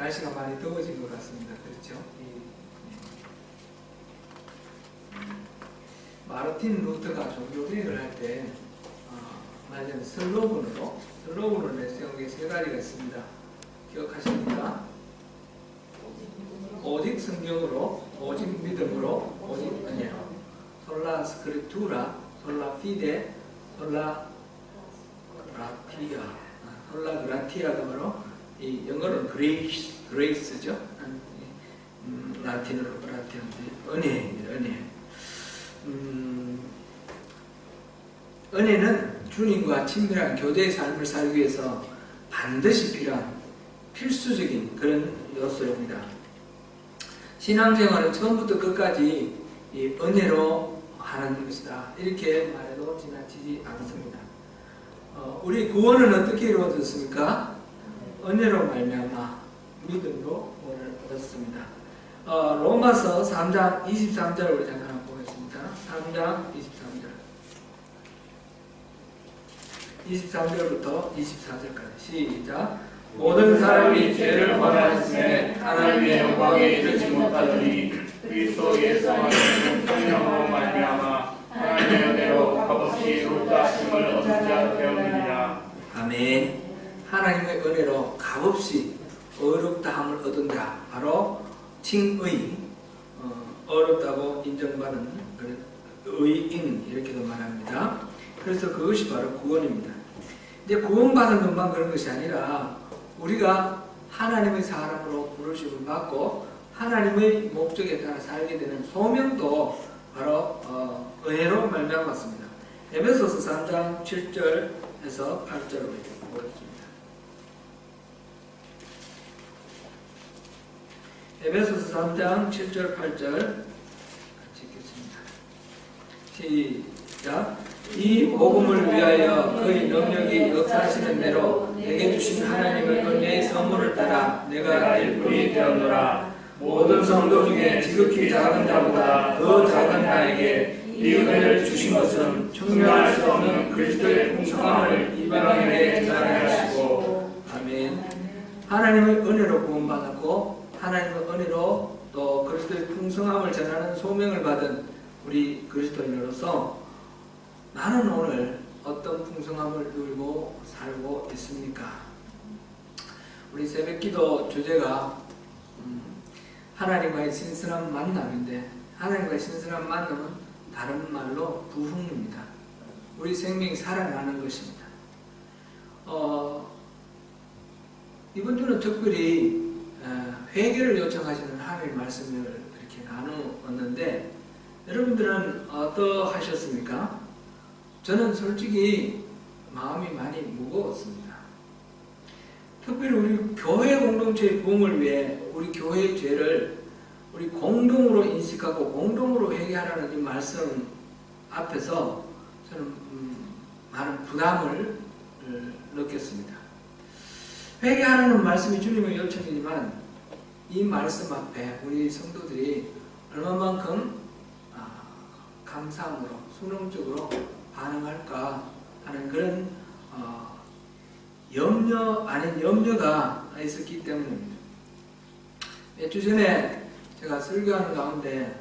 날씨가 많이 더워진 것 같습니다. 그렇죠? 마르틴 루터가 종교개혁을 할 때 말하자면 슬로건으로 내세운 게 세 가지가 있습니다. 기억하십니까? 오직 성경으로, 오직 믿음으로, 오직 은혜로. 솔라 스크립투라, 솔라 피데, 솔라 그라티아. 솔라 그라티아가 바로 이 영어로는 그레이스죠. 라틴어로 그라티아인데 은혜입니다. 은혜는 주님과 친밀한 교제의 삶을 살기 위해서 반드시 필요한 필수적인 그런 요소입니다. 신앙생활은 처음부터 끝까지 이 은혜로 하는 것이다. 이렇게 말해도 지나치지 않습니다. 우리 구원은 어떻게 이루어졌습니까? 은혜로 말미암아 믿음으로 구원을 얻었습니다. 로마서 3장 23절을 잠깐 보겠습니다. 3장 23절부터 24절까지 시작. 모든 사람이 죄를 범하였음에 하나님의 영광에 이르지 못하더니 그리스도 예수 안에서 성령으로 말미암아 하나님의 은혜로 값없이 의롭다 하심을 얻은 자 되었느니라. 아멘. 하나님의 은혜로 값없이 의롭다함을 얻은 자, 바로 칭의, 어렵다고 인정받은 의인 이렇게도 말합니다. 그래서 그것이 바로 구원입니다. 이제 구원받은 것만 그런 것이 아니라 우리가 하나님의 사람으로 부르심을 받고 하나님의 목적에 따라 살게 되는 소명도 바로 은혜로 말미암았습니다. 에베소서 3장 7절에서 8절로 보겠습니다. 에베소서 3장 7절 8절 같이 읽겠습니다. 시작. 이 복음을 위하여 그의 능력이 역사하시는 대로 내게 주신 하나님의 은혜의 선물을 따라 내가 일꾼이 되었노라. 모든 성도 중에 지극히 작은 자보다 더 작은 나에게 이 은혜를 주신 것은 측량할 수 없는 그리스도의 풍성함을 이방인에게 전하게 하시고. 아멘. 하나님의 은혜로 구원받았고 하나님의 은혜로 또 그리스도의 풍성함을 전하는 소명을 받은 우리 그리스도인으로서 나는 오늘 어떤 풍성함을 누리고 살고 있습니까? 우리 새벽기도 주제가 하나님과의 신선한 만남인데, 하나님과의 신선한 만남은 다른 말로 부흥입니다. 우리 생명이 살아나는 것입니다. 이번 주는 특별히 회개를 요청하시는 하나님의 말씀을 이렇게 나누었는데, 여러분들은 어떠하셨습니까? 저는 솔직히 마음이 많이 무거웠습니다. 특별히 우리 교회 공동체의 부흥을 위해 우리 교회의 죄를 우리 공동으로 인식하고 공동으로 회개하라는 이 말씀 앞에서 저는 많은 부담을 느꼈습니다. 회개하라는 말씀이 주님의 요청이지만 이 말씀 앞에 우리 성도들이 얼마만큼 감사함으로 순응적으로 반응할까 하는 그런 염려 아닌 염려가 있었기 때문입니다. 몇 주 전에 제가 설교하는 가운데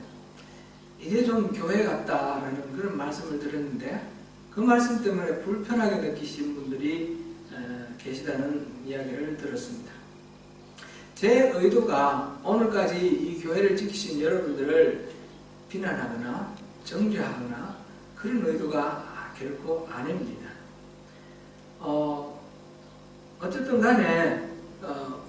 이제 좀 교회 같다라는 그런 말씀을 들었는데, 그 말씀 때문에 불편하게 느끼신 분들이 계시다는 이야기를 들었습니다. 제 의도가 오늘까지 이 교회를 지키신 여러분들을 비난하거나 정죄하거나 그런 의도가 결코 아닙니다. 어쨌든 간에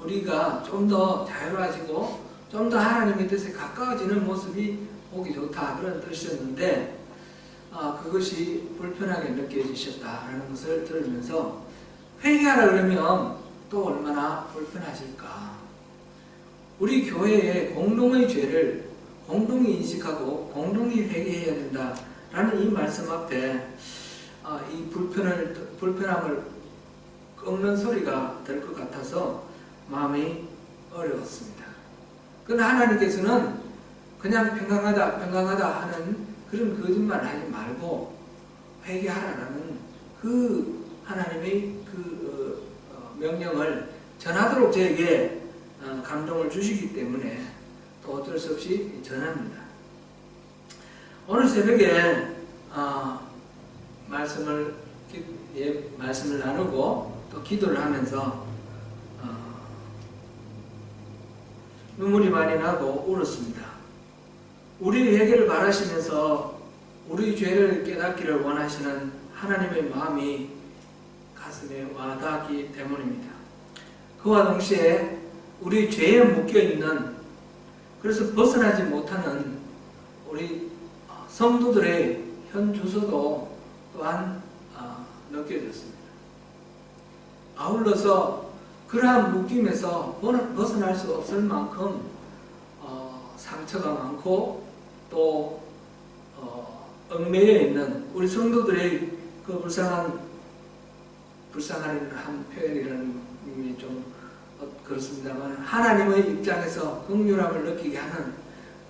우리가 좀 더 자유로워지고 좀 더 하나님의 뜻에 가까워지는 모습이 보기 좋다 그런 뜻이었는데, 그것이 불편하게 느껴지셨다라는 것을 들으면서 회개하라 그러면 또 얼마나 불편하실까. 우리 교회의 공동의 죄를 공동이 인식하고 공동이 회개해야 된다라는 이 말씀 앞에 이 불편함을 꺾는 소리가 될 것 같아서 마음이 어려웠습니다. 그러나 하나님께서는 그냥 평강하다 하는 그런 거짓말 하지 말고 회개하라는 그 하나님의 그 명령을 전하도록 저에게 감동을 주시기 때문에 또 어쩔 수 없이 전합니다. 오늘 새벽에 말씀을 나누고 또 기도를 하면서 눈물이 많이 나고 울었습니다. 우리 회개를 바라시면서 우리 죄를 깨닫기를 원하시는 하나님의 마음이 가슴에 와닿기 때문입니다. 그와 동시에 우리 죄에 묶여있는, 그래서 벗어나지 못하는 우리 성도들의 현 주소도 또한 느껴졌습니다. 아울러서 그러한 묶임에서 벗어날 수 없을 만큼 상처가 많고 또 얽매여 있는 우리 성도들의 그 불쌍한 한 표현이라는 게 좀 그렇습니다만, 하나님의 입장에서 긍휼함을 느끼게 하는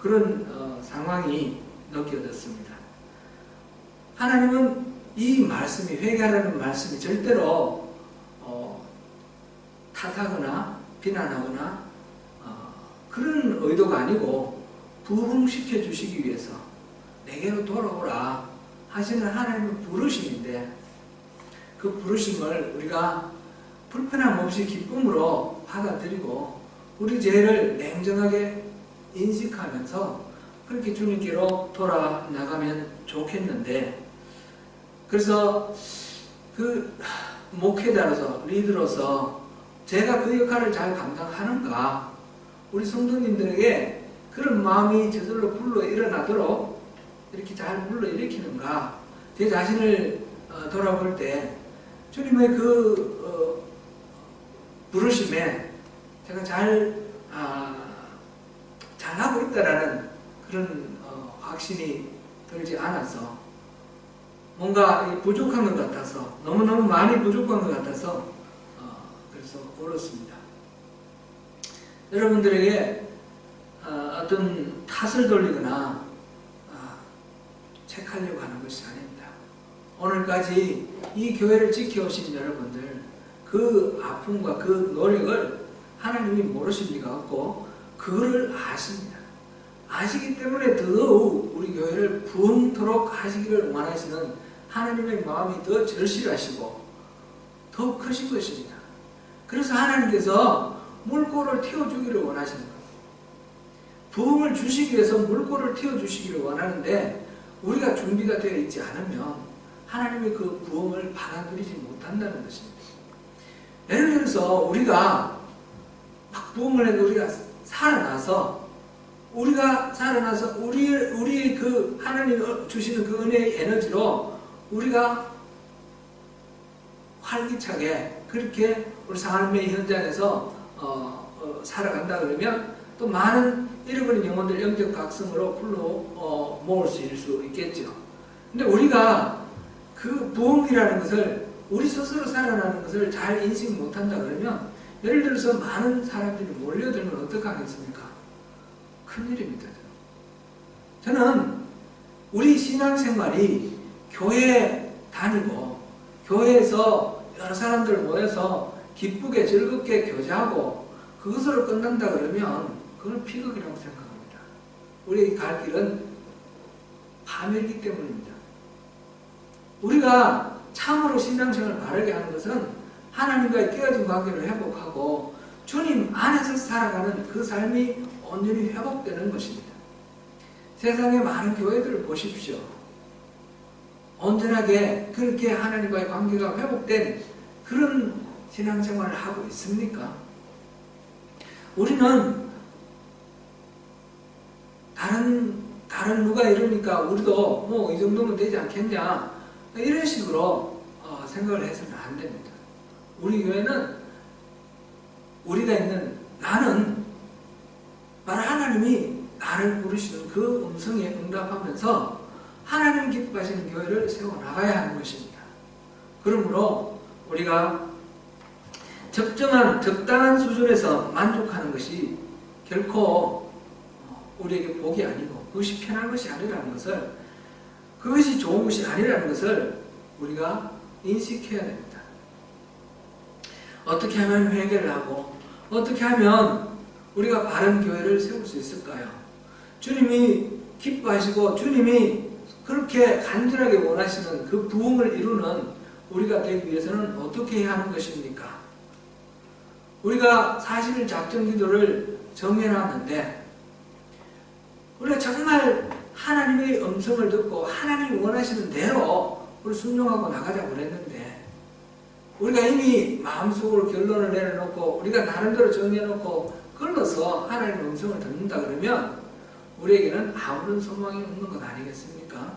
그런 상황이 느껴졌습니다. 하나님은 이 말씀이, 회개하라는 말씀이 절대로 탓하거나 비난하거나 그런 의도가 아니고 부흥시켜 주시기 위해서 내게로 돌아오라 하시는 하나님의 부르심인데, 그 부르심을 우리가 불편함 없이 기쁨으로 받아들이고 우리 죄를 냉정하게 인식하면서 그렇게 주님께로 돌아나가면 좋겠는데, 그래서 그 목회자로서, 리더로서 제가 그 역할을 잘 감당하는가, 우리 성도님들에게 그런 마음이 저절로 불러 일어나도록 이렇게 잘 불러 일으키는가, 제 자신을 돌아볼 때 주님의 그 부르심에 제가 잘하고 있다라는 그런 확신이 들지 않아서 뭔가 부족한 것 같아서, 너무너무 많이 부족한 것 같아서 그래서 울었습니다. 여러분들에게 어떤 탓을 돌리거나 책하려고 하는 것이 아닙니다. 오늘까지 이 교회를 지켜오신 여러분들, 그 아픔과 그 노력을 하나님이 모르십니까? 없고 그거를 아십니다. 아시기 때문에 더더욱 우리 교회를 부흥토록 하시기를 원하시는 하나님의 마음이 더 절실하시고 더 크신 것입니다. 그래서 하나님께서 물꼬를 틔워주기를 원하시는 거예요. 부흥을 주시기 위해서 물꼬를 틔워주시기를 원하는데, 우리가 준비가 되어 있지 않으면 하나님의 그 부흥을 받아들이지 못한다는 것입니다. 예를 들어서 우리가 막 부흥을 해도 우리가 살아나서 우리의 그 하나님 주시는 그 은혜의 에너지로 우리가 활기차게 그렇게 우리 삶의 현장에서 살아간다 그러면 또 많은 잃어버린 영혼들 영적 각성으로 불러 모을 수 있겠죠. 근데 우리가 그 부흥이라는 것을, 우리 스스로 살아나는 것을 잘 인식 못한다 그러면, 예를 들어서 많은 사람들이 몰려들면 어떡하겠습니까? 큰일입니다. 저는 우리 신앙생활이 교회 다니고 교회에서 여러 사람들 모여서 기쁘게 즐겁게 교제하고 그것으로 끝난다 그러면 그건 비극이라고 생각합니다. 우리의 갈 길은 파멸이기 때문입니다. 우리가 참으로 신앙생활을 바르게 하는 것은 하나님과의 깨어진 관계를 회복하고 주님 안에서 살아가는 그 삶이 온전히 회복되는 것입니다. 세상의 많은 교회들을 보십시오. 온전하게 그렇게 하나님과의 관계가 회복된 그런 신앙생활을 하고 있습니까? 우리는 다른 누가 이러니까 우리도 뭐 이 정도면 되지 않겠냐, 이런 식으로 생각을 해서는 안 됩니다. 우리 교회는 우리가 있는 나는 바로 하나님이 나를 부르시는 그 음성에 응답하면서 하나님 기뻐하시는 교회를 세워나가야 하는 것입니다. 그러므로 우리가 적당한 수준에서 만족하는 것이 결코 우리에게 복이 아니고 그것이 편한 것이 아니라는 것을, 그것이 좋은 것이 아니라는 것을 우리가 인식해야 됩니다. 어떻게 하면 회개를 하고, 어떻게 하면 우리가 바른 교회를 세울 수 있을까요? 주님이 기뻐하시고 주님이 그렇게 간절하게 원하시는 그 부흥을 이루는 우리가 되기 위해서는 어떻게 해야 하는 것입니까? 우리가 40일 작전 기도를 정해놨는데 우리가 정말 하나님의 음성을 듣고 하나님이 원하시는 대로 우리 순종하고 나가자고 그랬는데 우리가 이미 마음속으로 결론을 내려놓고 우리가 나름대로 정해놓고 걸러서 하나님의 음성을 듣는다 그러면 우리에게는 아무런 소망이 없는 것 아니겠습니까?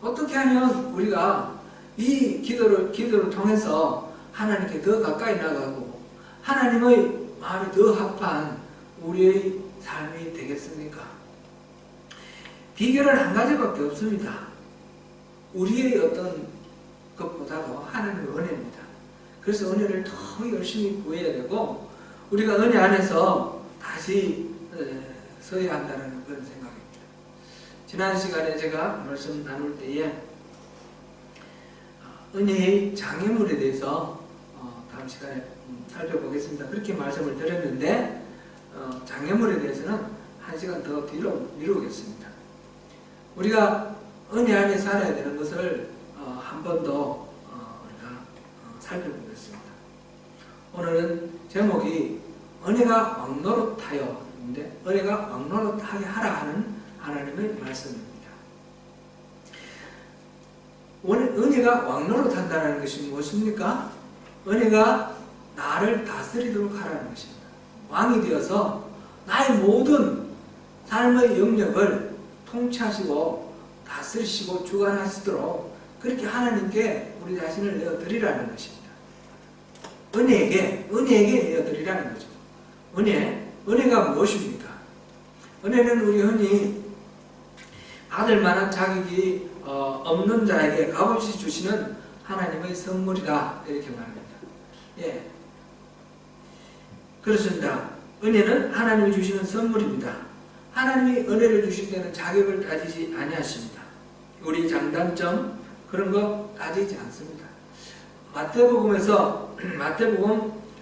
어떻게 하면 우리가 이 기도를 통해서 하나님께 더 가까이 나가고 하나님의 마음이 더 합한 우리의 삶이 되겠습니까? 비결은 한 가지밖에 없습니다. 우리의 어떤 것보다도 하나님의 은혜입니다. 그래서 은혜를 더 열심히 구해야 되고 우리가 은혜 안에서 다시 서야 한다는 그런 생각입니다. 지난 시간에 제가 말씀 나눌 때에 은혜의 장애물에 대해서 다음 시간에 살펴보겠습니다. 그렇게 말씀을 드렸는데 장애물에 대해서는 한 시간 더 뒤로 미루겠습니다. 우리가 은혜 안에 살아야 되는 것을 한 번 더 우리가 살펴보겠습니다. 오늘은 제목이 은혜가 왕노릇하여 인데 은혜가 왕노릇하게 하라 하는 하나님의 말씀입니다. 은혜가 왕노릇한다는 것이 무엇입니까? 은혜가 나를 다스리도록 하라는 것입니다. 왕이 되어서 나의 모든 삶의 영역을 통치하시고 다스리시고 주관하시도록 그렇게 하나님께 우리 자신을 내어드리라는 것입니다. 은혜에게 내어드리라는 거죠. 은혜가 무엇입니까? 은혜는 우리 흔히 받을 만한 자격이 없는 자에게 값없이 주시는 하나님의 선물이다 이렇게 말합니다. 예, 그렇습니다. 은혜는 하나님이 주시는 선물입니다. 하나님이 은혜를 주실 때는 자격을 따지지 아니하십니다. 우리 장단점 그런 거 따지지 않습니다. 마태복음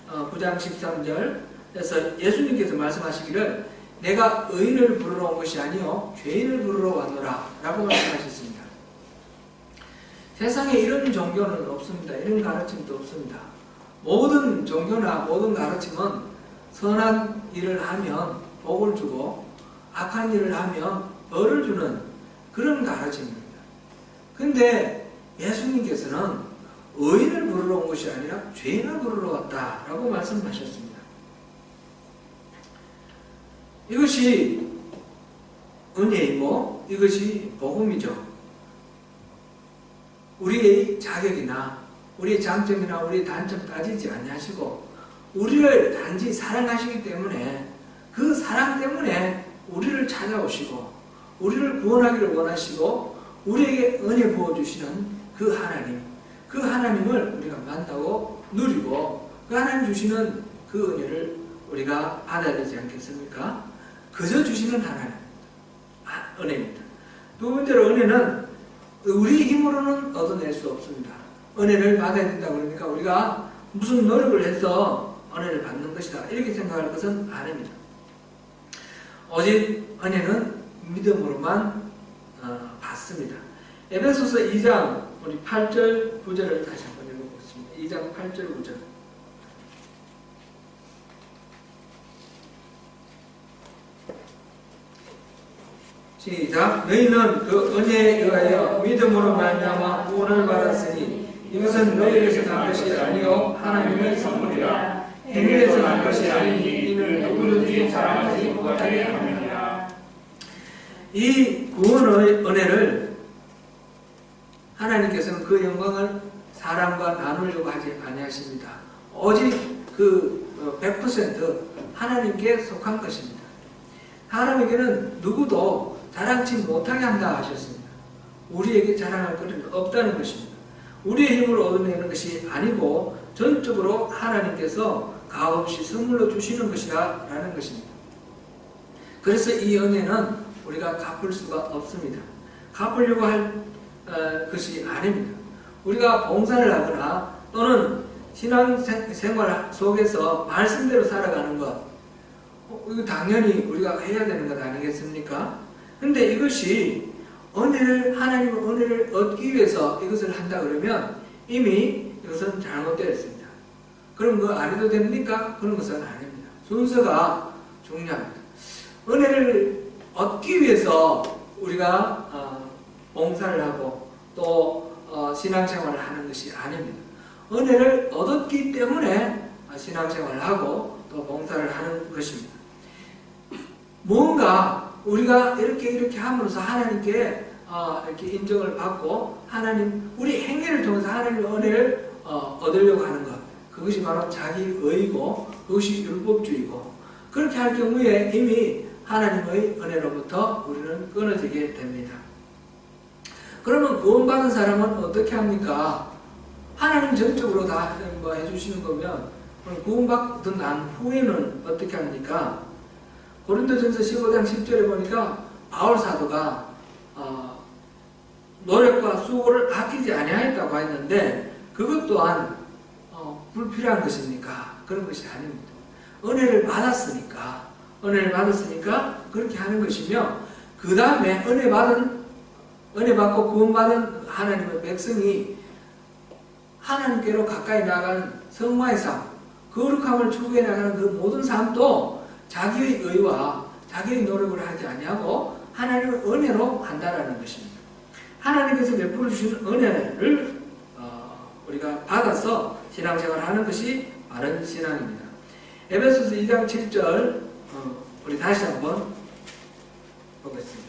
9장 13절에서 예수님께서 말씀하시기를 내가 의인을 부르러 온 것이 아니요 죄인을 부르러 왔노라 라고 말씀하셨습니다. 세상에 이런 종교는 없습니다. 이런 가르침도 없습니다. 모든 종교나 모든 가르침은 선한 일을 하면 복을 주고 악한 일을 하면 벌을 주는 그런 가르침입니다. 근데 예수님께서는 의인을 부르러 온 것이 아니라 죄인을 부르러 왔다라고 말씀하셨습니다. 이것이 은혜이고 이것이 복음이죠. 우리의 자격이나 우리의 장점이나 우리의 단점 따지지 아니하시고 우리를 단지 사랑하시기 때문에 그 사랑 때문에 우리를 찾아오시고 우리를 구원하기를 원하시고 우리에게 은혜 부어주시는 그 하나님을 우리가 만나고 누리고 그 하나님 주시는 그 은혜를 우리가 받아야 되지 않겠습니까? 그저 주시는 하나님 은혜입니다. 두 번째로 은혜는 우리 힘으로는 얻어낼 수 없습니다. 은혜를 받아야 된다 그러니까 우리가 무슨 노력을 해서 은혜를 받는 것이다 이렇게 생각할 것은 아닙니다. 오직 은혜는 믿음으로만 받습니다. 에베소서 2장 우리 8절 9절을 다시 한번 읽어보겠습니다. 2장 8절 9절 시작. 너희는 그 은혜에 의하여 믿음으로 말미암아 구원을 받았으니 이것은 너희에게서 난 것이 아니요 하나님의 선물이라. 행위에서 난 것이 아니니 이는 누구든지 자랑하지 못하게 함이니라. 이 구원의 은혜를 하나님께서는 그 영광을 사람과 나누려고 하지 아니하십니다. 오직 그 100% 하나님께 속한 것입니다. 하나님에게는 누구도 자랑치 못하게 한다 하셨습니다. 우리에게 자랑할 것은 없다는 것입니다. 우리의 힘으로 얻어내는 것이 아니고 전적으로 하나님께서 값없이 선물로 주시는 것이다 라는 것입니다. 그래서 이 은혜는 우리가 갚을 수가 없습니다. 갚으려고 할 것이 아닙니다. 우리가 봉사를 하거나 또는 신앙생활 속에서 말씀대로 살아가는 것 이거 당연히 우리가 해야 되는 것 아니겠습니까? 근데 이것이 하나님의 은혜를 얻기 위해서 이것을 한다 그러면 이미 이것은 잘못되어 있습니다. 그럼 그거 안 해도 됩니까? 그런 것은 아닙니다. 순서가 중요합니다. 은혜를 얻기 위해서 우리가 봉사를 하고 또 신앙생활을 하는 것이 아닙니다. 은혜를 얻었기 때문에 신앙생활을 하고 또 봉사를 하는 것입니다. 뭔가 우리가 이렇게 함으로써 하나님께 이렇게 인정을 받고 하나님 우리 행위를 통해서 하나님의 은혜를 얻으려고 하는 것, 그것이 바로 자기 의이고 그것이 율법주의고, 그렇게 할 경우에 이미 하나님의 은혜로부터 우리는 끊어지게 됩니다. 그러면 구원받은 사람은 어떻게 합니까? 하나님 전적으로 다 해주시는 거면 구원받은 난 후에는 어떻게 합니까? 고린도전서 15장 10절에 보니까 바울 사도가 노력과 수고를 아끼지 아니하였다고 했는데 그것 또한 불필요한 것입니까? 그런 것이 아닙니다. 은혜를 받았으니까 그렇게 하는 것이며, 그 다음에 은혜 받고 구원받은 하나님의 백성이 하나님께로 가까이 나가는 성화의 삶, 거룩함을 추구해 나가는 그 모든 삶도 자기의 의와 자기의 노력을 하지 아니하고 하나님의 은혜로 한다라는 것입니다. 하나님께서 베풀어 주신 은혜를 우리가 받아서 신앙생활을 하는 것이 바른 신앙입니다. 에베소서 2장 7절 우리 다시 한번 보겠습니다.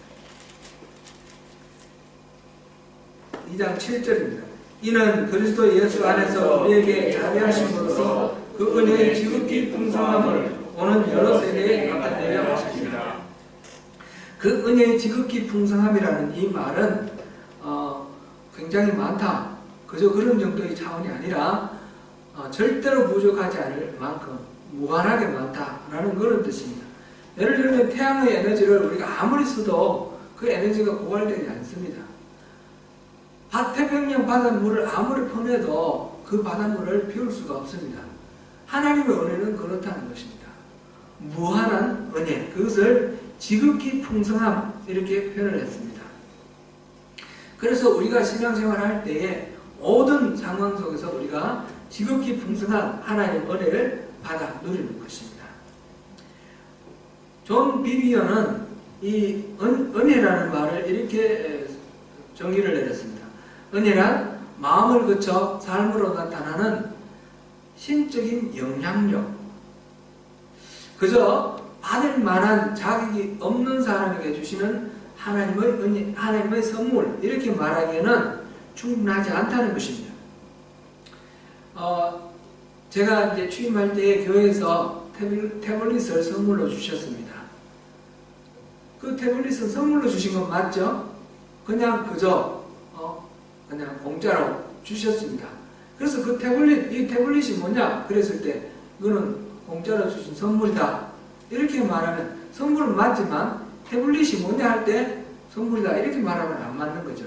2장 7절입니다. 이는 그리스도 예수 안에서 우리에게 자비하심으로써 그 은혜의 지극히 풍성함을 오는 여러 세대에 나타내려 하십니다. 그 은혜의 지극히 풍성함이라는 이 말은 굉장히 많다, 그저 그런 정도의 차원이 아니라 절대로 부족하지 않을 만큼 무한하게 많다라는 그런 뜻입니다. 예를 들면 태양의 에너지를 우리가 아무리 써도 그 에너지가 고갈되지 않습니다. 태평양 바닷물을 아무리 퍼내도 그 바닷물을 비울 수가 없습니다. 하나님의 은혜는 그렇다는 것입니다. 무한한 은혜, 그것을 지극히 풍성함 이렇게 표현을 했습니다. 그래서 우리가 신앙생활을 할 때에 모든 상황 속에서 우리가 지극히 풍성한 하나님의 은혜를 받아 누리는 것입니다. 존 비비어는 이 은혜라는 말을 이렇게 정의를 내렸습니다. 은혜란 마음을 거쳐 삶으로 나타나는 신적인 영향력, 그저 받을 만한 자격이 없는 사람에게 주시는 하나님의 은혜, 하나님의 선물, 이렇게 말하기에는 충분하지 않다는 것입니다. 제가 이제 취임할 때 교회에서 태블릿을 선물로 주셨습니다. 그 태블릿은 선물로 주신 건 맞죠? 그저 그냥 공짜로 주셨습니다. 그래서 이 태블릿이 뭐냐? 그랬을 때 이거는 공짜로 주신 선물이다, 이렇게 말하면 선물은 맞지만 태블릿이 뭐냐 할 때 선물이다 이렇게 말하면 안 맞는 거죠.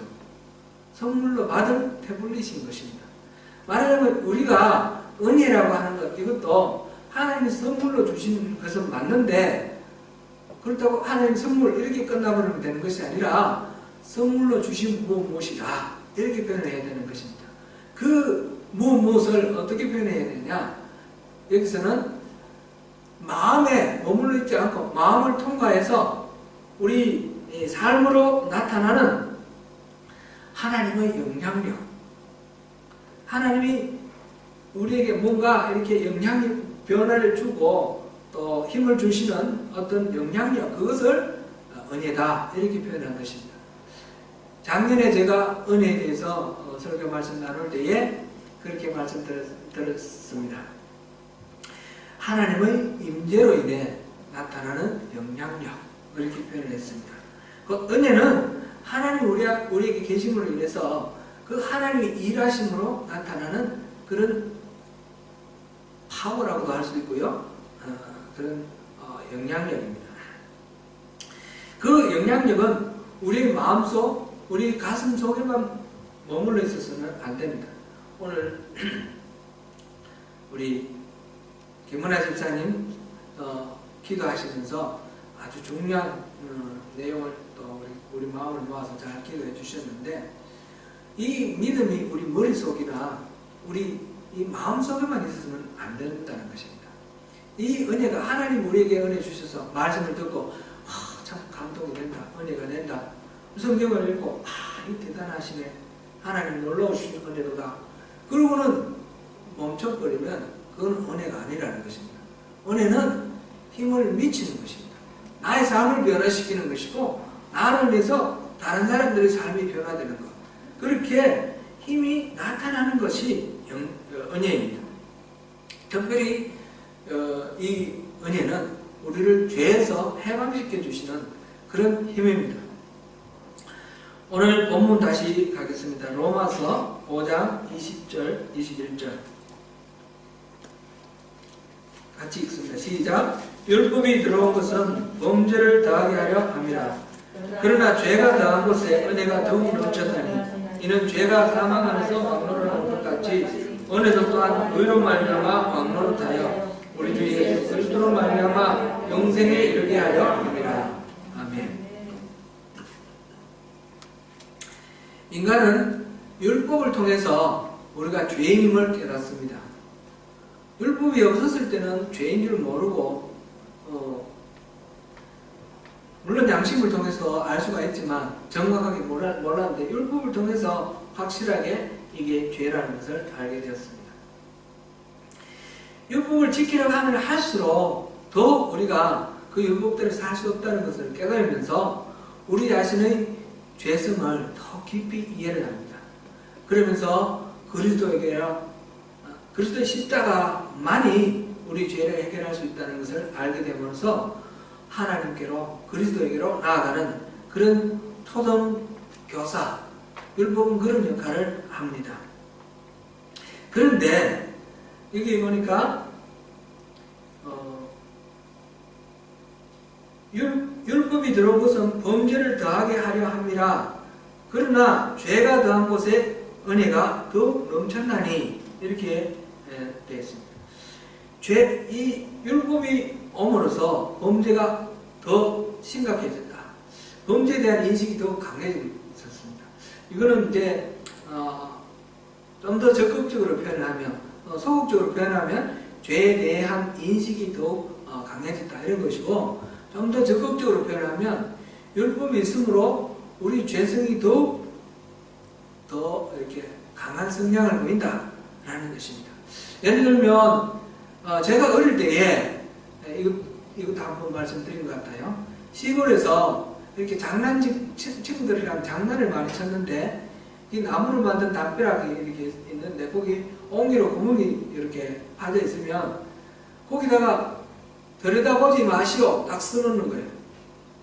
선물로 받은 태블릿인 것입니다. 말하자면 우리가 은혜라고 하는 것, 이것도 하나님이 선물로 주신 것은 맞는데 그렇다고 하나님 선물 이렇게 끝나버리면 되는 것이 아니라 선물로 주신 무엇이다 이렇게 표현해야 되는 것입니다. 그 무엇을 어떻게 표현해야 되냐? 여기서는 마음에 머물러 있지 않고 마음을 통과해서 우리 삶으로 나타나는 하나님의 영향력, 하나님이 우리에게 뭔가 이렇게 영향력, 변화를 주고 또 힘을 주시는 어떤 영향력, 그것을 은혜다 이렇게 표현한 것입니다. 작년에 제가 은혜에 대해서 설교 말씀 나눌 때에 그렇게 말씀드렸습니다. 하나님의 임재로 인해 나타나는 영향력, 그렇게 표현했습니다. 그 은혜는 하나님 우리에게 계심으로 인해서 그 하나님의 일하심으로 나타나는 그런 파워라고도 할 수 있고요. 그런 영향력입니다. 그 영향력은 우리 마음속, 우리 가슴 속에만 머물러 있어서는 안 됩니다. 오늘 우리 김은하 집사님 기도하시면서 아주 중요한 내용을 또 우리 마음을 모아서 잘 기도해 주셨는데, 이 믿음이 우리 머릿속이나 우리 이 마음속에만 있어서는 안 된다는 것입니다. 이 은혜가 하나님 우리에게 은혜 주셔서 말씀을 듣고 참 감동이 된다, 은혜가 된다, 성경을 읽고 이 대단하시네, 하나님 놀라우신 은혜도다, 그러고는 멈춰버리면 그건 은혜가 아니라는 것입니다. 은혜는 힘을 미치는 것입니다. 나의 삶을 변화시키는 것이고, 나를 위해서 다른 사람들의 삶이 변화되는 것, 그렇게 힘이 나타나는 것이 은혜입니다. 특별히 이 은혜는 우리를 죄에서 해방시켜 주시는 그런 힘입니다. 오늘 본문 다시 가겠습니다. 로마서 5장 20절 21절 같이 읽습니다. 시작. 율법이 들어온 것은 범죄를 더하게 하려 함이라. 그러나 죄가 더한 곳에 은혜가 더욱 넘쳤다니, 이는 죄가 사망 안에서 왕노릇하는 것 같이 은혜도 또한 의로 말미암아 왕노릇하여 우리 주 예수 그리스도로 말미암아 영생에 이르게 하려 함이라. 아멘. 인간은 율법을 통해서 우리가 죄인임을 깨닫습니다. 율법이 없었을 때는 죄인 줄 모르고 물론 양심을 통해서 알 수가 있지만 정확하게 몰랐는데, 율법을 통해서 확실하게 이게 죄라는 것을 알게 되었습니다. 율법을 지키려고 하면 할수록 더 우리가 그 율법대로 살 수 없다는 것을 깨달으면서 우리 자신의 죄성을 더 깊이 이해를 합니다. 그러면서 그리스도의 십자가만이 우리 죄를 해결할 수 있다는 것을 알게 되면서 하나님께로, 그리스도에게로 나아가는 그런 초등 교사, 율법은 그런 역할을 합니다. 그런데 여기 보니까 율법이 들어온 것은 범죄를 더하게 하려 함이라. 그러나 죄가 더한 곳에 은혜가 더욱 넘쳤나니, 이렇게 되어 있습니다. 이 율법이 옴으로써 범죄가 더 심각해졌다. 범죄에 대한 인식이 더 강해졌습니다. 이거는 이제 좀 더 적극적으로 표현하면, 소극적으로 표현하면 죄에 대한 인식이 더 강해졌다, 이런 것이고, 좀 더 적극적으로 표현하면 율법이 있으므로 우리 죄성이 더 이렇게 강한 성향을 보인다라는 것입니다. 예를 들면 제가 어릴 때에 이것도 한번 말씀드린 것 같아요. 시골에서 이렇게 친구들이랑 장난을 많이 쳤는데, 이 나무로 만든 담벼락이 이렇게 있는데 거기 옹기로 구멍이 이렇게 파져 있으면 거기다가 들여다보지 마시오 딱 써놓는 거예요.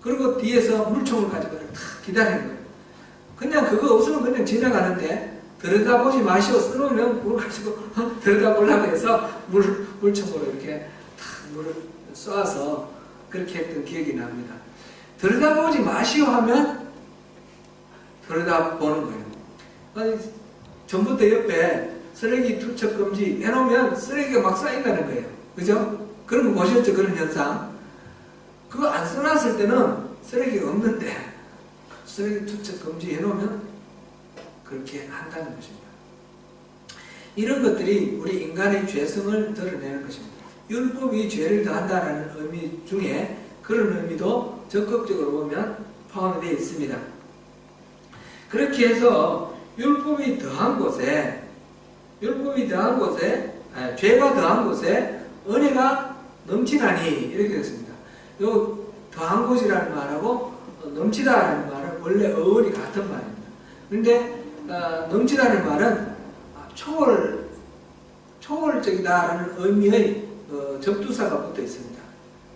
그리고 뒤에서 물총을 가지고 딱 기다리는 거예요. 그냥 그거 없으면 그냥 지나가는데, 들여다보지 마시오 써놓으면 그걸 가지고 들여다보려고 해서 물총으로 이렇게 탁 물을 쏘아서 그렇게 했던 기억이 납니다. 들여다보지 마시오 하면 들여다보는 거예요. 아니, 전부터 옆에 쓰레기 투척 금지 해놓으면 쓰레기가 막 쌓인다는 거예요. 그죠? 그런 거 보셨죠? 그런 현상. 그거 안 써놨을 때는 쓰레기가 없는데, 쓰레기 투척 금지 해놓으면 그렇게 한다는 것입니다. 이런 것들이 우리 인간의 죄성을 드러내는 것입니다. 율법이 죄를 더한다는 의미 중에 그런 의미도 적극적으로 보면 포함되어 있습니다. 그렇게 해서 율법이 더한 곳에, 죄가 더한 곳에 은혜가 넘치나니, 이렇게 되었습니다. 요 더한 곳이라는 말하고 넘치다라는 말은 원래 어원이 같은 말입니다. 그런데 넘치다는 말은 초월적이다라는 의미의 접두사가 붙어 있습니다.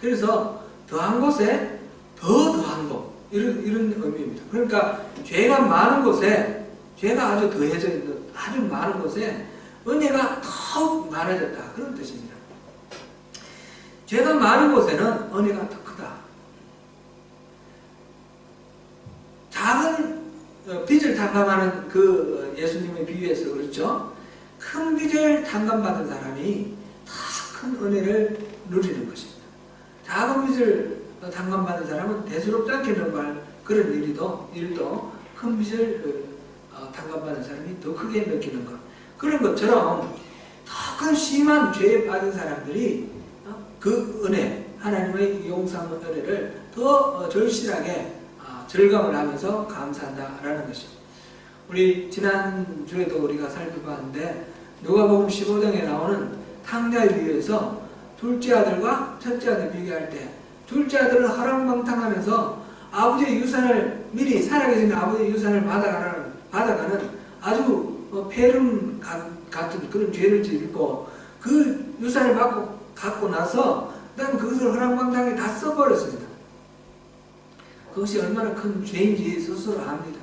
그래서 더한 곳에 더 더한 곳, 이런 의미입니다. 그러니까 죄가 많은 곳에, 죄가 아주 더해져 있는 아주 많은 곳에 은혜가 더욱 많아졌다, 그런 뜻입니다. 죄가 많은 곳에는 은혜가 더 크다. 작은 빚을 탕감하는 그 예수님의 비유에서 그렇죠. 큰 빚을 탕감받은 사람이 더 큰 은혜를 누리는 것입니다. 작은 빚을 탕감받은 사람은 대수롭지 않게 넘어갈 그런 일도 큰 빚을 탕감받은 사람이 더 크게 느끼는 것. 그런 것처럼 더 큰 심한 죄에 빠진 사람들이 그 은혜, 하나님의 용서 은혜를 더 절실하게 절감을 하면서 감사한다라는 것이죠. 우리 지난주에도 우리가 살펴봤는데 누가복음 15장에 나오는 탕자의 비유에서 둘째 아들과 첫째 아들 비교할 때 둘째 아들은 허랑방탕하면서 아버지의 유산을 미리 살아계신 아버지의 유산을 받아가는 아주 폐륜 같은 그런 죄를 짓고 그 유산을 갖고 나서 난 그것을 허랑방탕하게 다 써버렸습니다. 그것이 얼마나 큰 죄인지 스스로 압니다.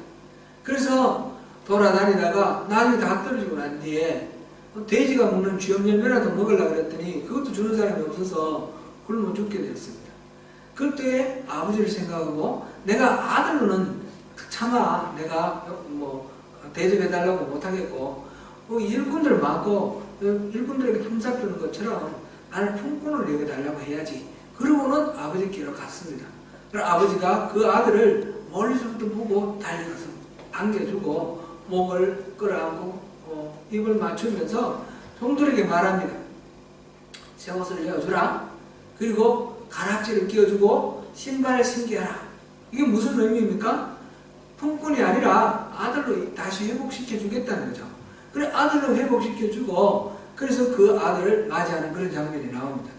그래서 돌아다니다가 나중에 다 떨어지고 난 뒤에 돼지가 먹는 쥐염 열매라도 먹으려고 그랬더니 그것도 주는 사람이 없어서 굶어 죽게 되었습니다. 그때 아버지를 생각하고 내가 아들로는 차마 내가 대접해달라고 못하겠고 일꾼들 많고 일꾼들에게 품삯 주는 것처럼 나는 품꾼을 여겨달라고 해야지. 그러고는 아버지께로 갔습니다. 그래서 아버지가 그 아들을 멀리서부터 보고 달려가서 안겨주고 목을 끌어안고 입을 맞추면서 종들에게 말합니다. 새 옷을 내어주라. 그리고 가락지를 끼워주고 신발을 신게 하라. 이게 무슨 의미입니까? 품꾼이 아니라 아들로 다시 회복시켜주겠다는 거죠. 그래 아들로 회복시켜주고 그래서 그 아들을 맞이하는 그런 장면이 나옵니다.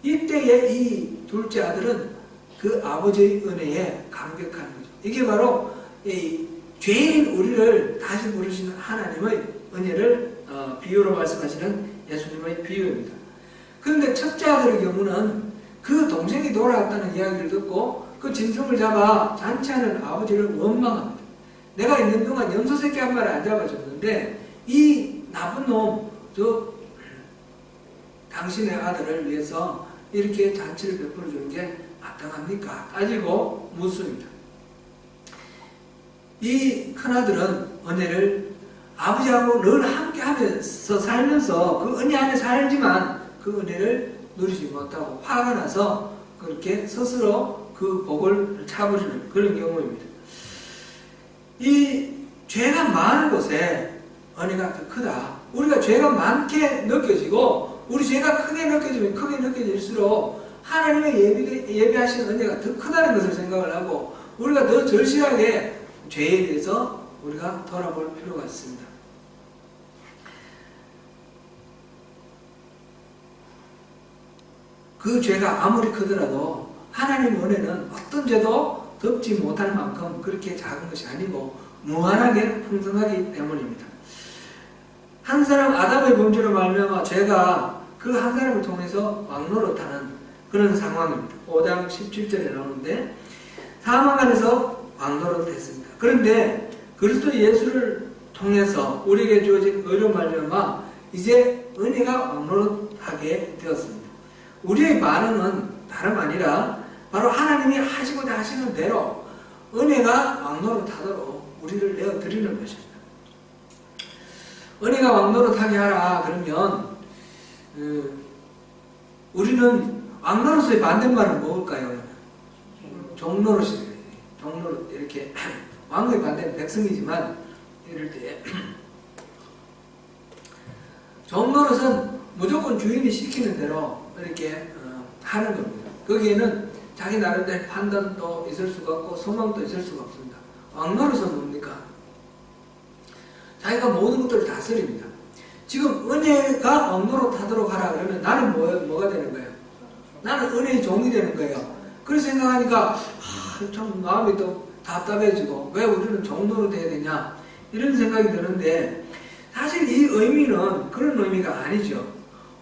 이때에 이 둘째 아들은 그 아버지의 은혜에 감격하는 거죠. 이게 바로 이 죄인인 우리를 다시 부르시는 하나님의 은혜를 비유로 말씀하시는 예수님의 비유입니다. 그런데 첫째 아들의 경우는 그 동생이 돌아왔다는 이야기를 듣고 그 짐승을 잡아 잔치하는 아버지를 원망합니다. 내가 있는 동안 염소새끼 한 마리 안 잡아줬는데 이 나쁜 놈, 당신의 아들을 위해서 이렇게 잔치를 베풀어 주는 게 마땅합니까? 따지고 묻습니다. 이 큰아들은 은혜를 아버지하고 늘 함께 하면서 살면서 그 은혜 안에 살지만 그 은혜를 누리지 못하고 화가 나서 그렇게 스스로 그 복을 차버리는 그런 경우입니다. 이 죄가 많은 곳에 은혜가 더 크다. 우리가 죄가 많게 느껴지고 우리 죄가 크게 느껴지면 크게 느껴질수록 하나님의 예비하신 은혜가 더 크다는 것을 생각을 하고 우리가 더 절실하게 죄에 대해서 우리가 돌아볼 필요가 있습니다. 그 죄가 아무리 크더라도 하나님의 은혜는 어떤 죄도 덮지 못할 만큼 그렇게 작은 것이 아니고 무한하게 풍성하기 때문입니다. 한 사람 아담의 범죄로 말미암아 죄가 그 한 사람을 통해서 왕노릇하는 그런 상황입니다. 5장 17절에 나오는데 사망 안에서 왕노릇했습니다. 그런데 그리스도 예수를 통해서 우리에게 주어진 의로 말미암아 이제 은혜가 왕노릇하게 되었습니다. 우리의 반응은 다름 아니라 바로 하나님이 하시고자 하시는 대로 은혜가 왕노릇하도록 우리를 내어드리는 것입니다. 은혜가 왕노릇하게 하라 그러면 우리는 왕노릇의 반대말은 뭘까요? 종노릇이에요. 종노릇 이렇게 왕의 반대는 백성이지만 이럴 때 종노릇은 무조건 주인이 시키는 대로 이렇게 하는 겁니다. 거기에는 자기 나름대로 판단도 있을 수가 없고 소망도 있을 수가 없습니다. 왕노릇은 뭡니까? 자기가 모든 것들을 다스립니다. 지금 은혜가 왕노릇하도록 하라 그러면 나는 뭐가 되는 거예요? 나는 은혜의 종이 되는 거예요. 그래서 생각하니까 참 마음이 또 답답해지고 왜 우리는 종노릇 해야 되냐 이런 생각이 드는데 사실 이 의미는 그런 의미가 아니죠.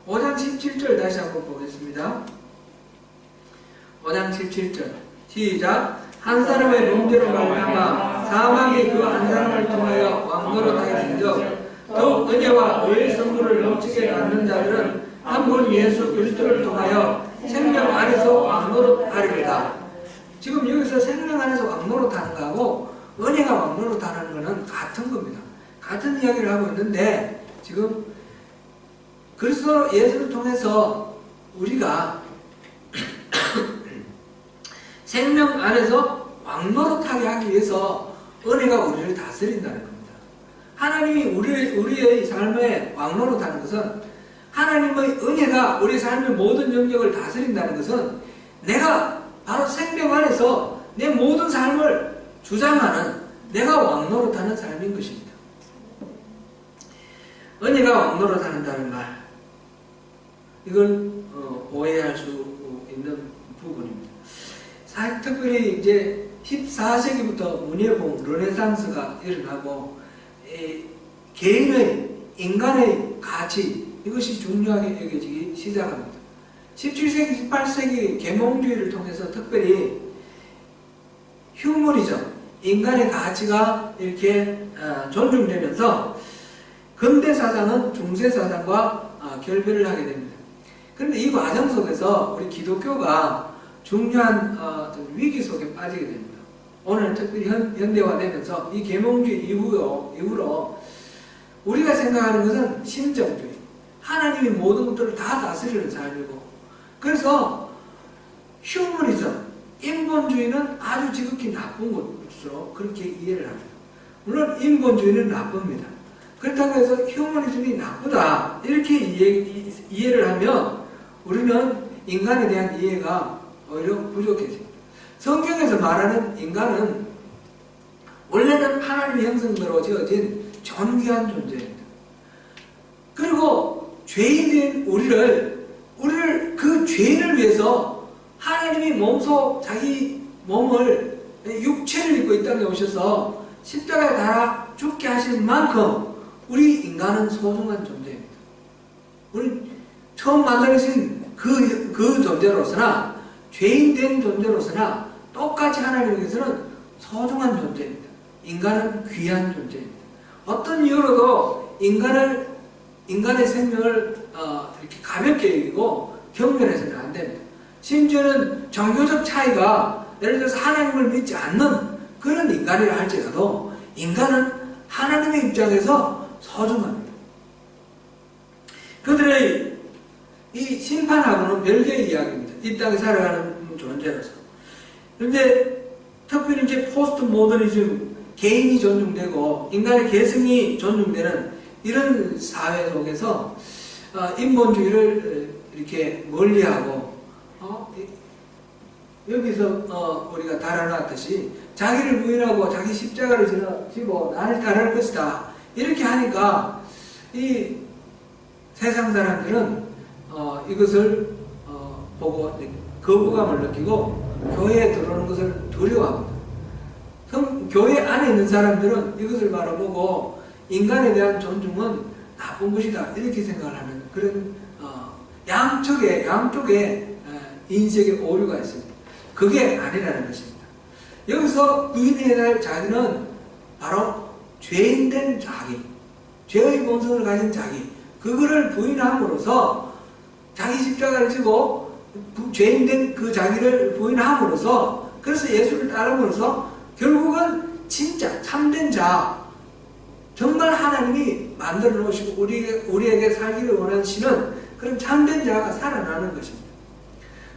5장 17절 다시 한번 보겠습니다. 5장 17절 시작. 한 사람의 범죄로 말미암아 사망이 그 한 사람을 통하여 왕노릇하게 된적 더욱 은혜와 의의 선물을 넘치게 받는 자들은 한 분 예수 그리스도를 통하여 생명 안에서 왕노릇하리로다. 지금 여기서 생명 안에서 왕노릇하는 거하고 은혜가 왕노릇하는 것은 같은 겁니다. 같은 이야기를 하고 있는데 지금 그리스도 예수를 통해서 우리가 생명 안에서 왕노릇하게 하기 위해서 은혜가 우리를 다스린다는 겁니다. 하나님이 우리의 삶에 왕노릇하는 것은, 하나님의 은혜가 우리 삶의 모든 영역을 다스린다는 것은, 내가 바로 생명 안에서 내 모든 삶을 주장하는, 내가 왕노릇하는 삶인 것입니다. 은혜가 왕노릇한다는 말, 이걸 오해할 수 있는 부분입니다. 특별히 이제 14세기부터 문예봉, 르네상스가 일어나고, 개인의, 인간의 가치, 이것이 중요하게 여겨지기 시작합니다. 17세기, 18세기 계몽주의를 통해서 특별히 휴머니즘, 인간의 가치가 이렇게 존중되면서 근대사상은 중세사상과 결별을 하게 됩니다. 그런데 이 과정 속에서 우리 기독교가 중요한 위기 속에 빠지게 됩니다. 오늘 특별히 현대화되면서 이 계몽주의 이후로 우리가 생각하는 것은 신정주의, 하나님이 모든 것들을 다 다스리는 삶이고, 그래서 휴머니즘, 인본주의는 아주 지극히 나쁜 것으로 그렇게 이해를 합니다. 물론 인본주의는 나쁩니다. 그렇다고 해서 휴머니즘이 나쁘다 이렇게 이해를 하면 우리는 인간에 대한 이해가 오히려 부족해집니다. 성경에서 말하는 인간은 원래는 하나님의 형상대로 지어진 존귀한 존재입니다. 그리고 죄인인 우리를 그 죄인을 위해서 하나님이 자기 몸을, 육체를 입고 이 땅에 오셔서 십자가에 달아 죽게 하신 만큼 우리 인간은 소중한 존재입니다. 우리 처음 만들어진 그 존재로서나, 죄인된 존재로서나 똑같이 하나님께서는 소중한 존재입니다. 인간은 귀한 존재입니다. 어떤 이유로도 인간의 생명을 이렇게 가볍게 여기고 경멸해서는 안 됩니다. 심지어는 종교적 차이가, 예를 들어서 하나님을 믿지 않는 그런 인간이라 할지라도 인간은 하나님의 입장에서 소중합니다. 그들의 이 심판하고는 별개의 이야기입니다. 이 땅에 살아가는 존재로서. 그런데 특별히 이제 포스트 모더니즘, 개인이 존중되고 인간의 개성이 존중되는 이런 사회 속에서 인본주의를 이렇게 멀리하고, 여기서 우리가 달아놨듯이 자기를 부인하고 자기 십자가를 지고 나를 따를 것이다 이렇게 하니까 이 세상 사람들은 이것을 보고 거부감을 느끼고 교회에 들어오는 것을 두려워합니다. 교회 안에 있는 사람들은 이것을 바라보고 인간에 대한 존중은 나쁜 것이다 이렇게 생각을 하는 그런 양쪽에 인식의 오류가 있습니다. 그게 아니라는 것입니다. 여기서 부인해야 할 자기는 바로 죄인된 자기, 죄의 본성을 가진 자기, 그거를 부인함으로써 자기 십자가를 지고 죄인된 그 자기를 부인함으로써, 그래서 예수를 따름으로써 결국은 진짜 참된 자, 정말 하나님이 만들어 놓으시고 우리에게 살기를 원하시는 그런 참된 자가 살아나는 것입니다.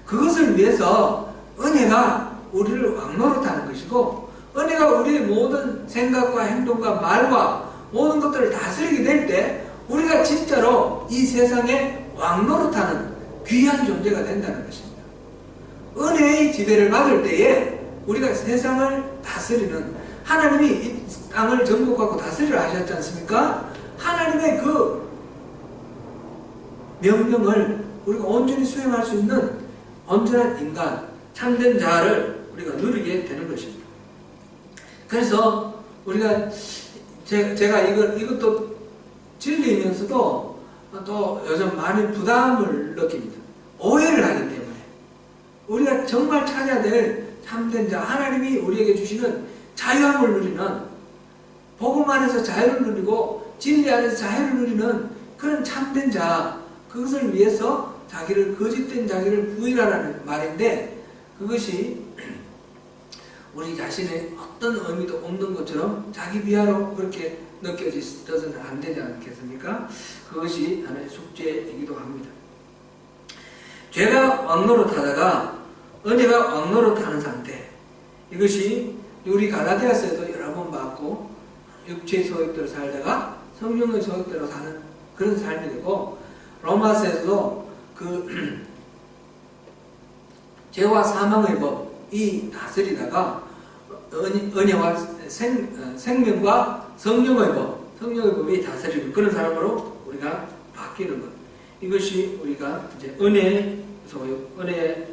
그것을 위해서 은혜가 우리를 왕노릇하는 것이고, 은혜가 우리의 모든 생각과 행동과 말과 모든 것들을 다스리게 될 때 우리가 진짜로 이 세상에 왕노릇하는 귀한 존재가 된다는 것입니다. 은혜의 지배를 받을 때에 우리가 세상을 다스리는, 하나님이 이 땅을 정복하고 다스리려 하셨지 않습니까? 하나님의 그 명령을 우리가 온전히 수행할 수 있는 온전한 인간, 참된 자를 우리가 누리게 되는 것입니다. 그래서 우리가 제가 이것도 진리이면서도 또 요즘 많은 부담을 느낍니다. 오해를 하기 때문에 우리가 정말 찾아야 될 참된 자, 하나님이 우리에게 주시는 자유함을 누리는, 복음 안에서 자유를 누리고 진리 안에서 자유를 누리는 그런 참된 자, 그것을 위해서 거짓된 자기를 부인하라는 말인데, 그것이 우리 자신의 어떤 의미도 없는 것처럼 자기 비하로 그렇게 느껴져서는 안 되지 않겠습니까? 그것이 하나의 숙제이기도 합니다. 죄가 왕노릇하다가 은혜가 왕노릇하는 상태, 이것이 우리 갈라디아서에도 여러 번 봤고, 육체의 소욕대로 살다가 성령의 소욕대로 사는 그런 삶이 되고, 로마서에서도 그 죄와 사망의 법이 다스리다가 은혜와 생명과 성령의 법이 다스리는 그런 사람으로 우리가 바뀌는 것. 이것이 우리가 이제 은혜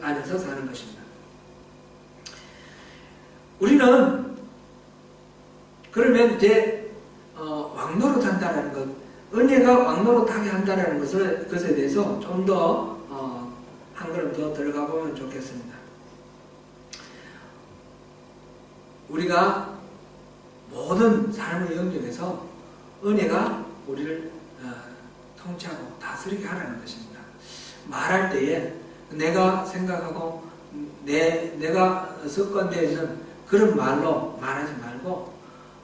안에서 사는 것입니다. 우리는 그러면 이제 왕노릇 한다는 것, 은혜가 왕노릇하게 한다는 것에 대해서 좀 더 한 걸음 더 들어가 보면 좋겠습니다. 우리가 모든 삶의 영역에서 은혜가 우리를 통치하고 다스리게 하라는 것입니다. 말할 때에 내가 생각하고 내가 습관되어 있는 그런 말로 말하지 말고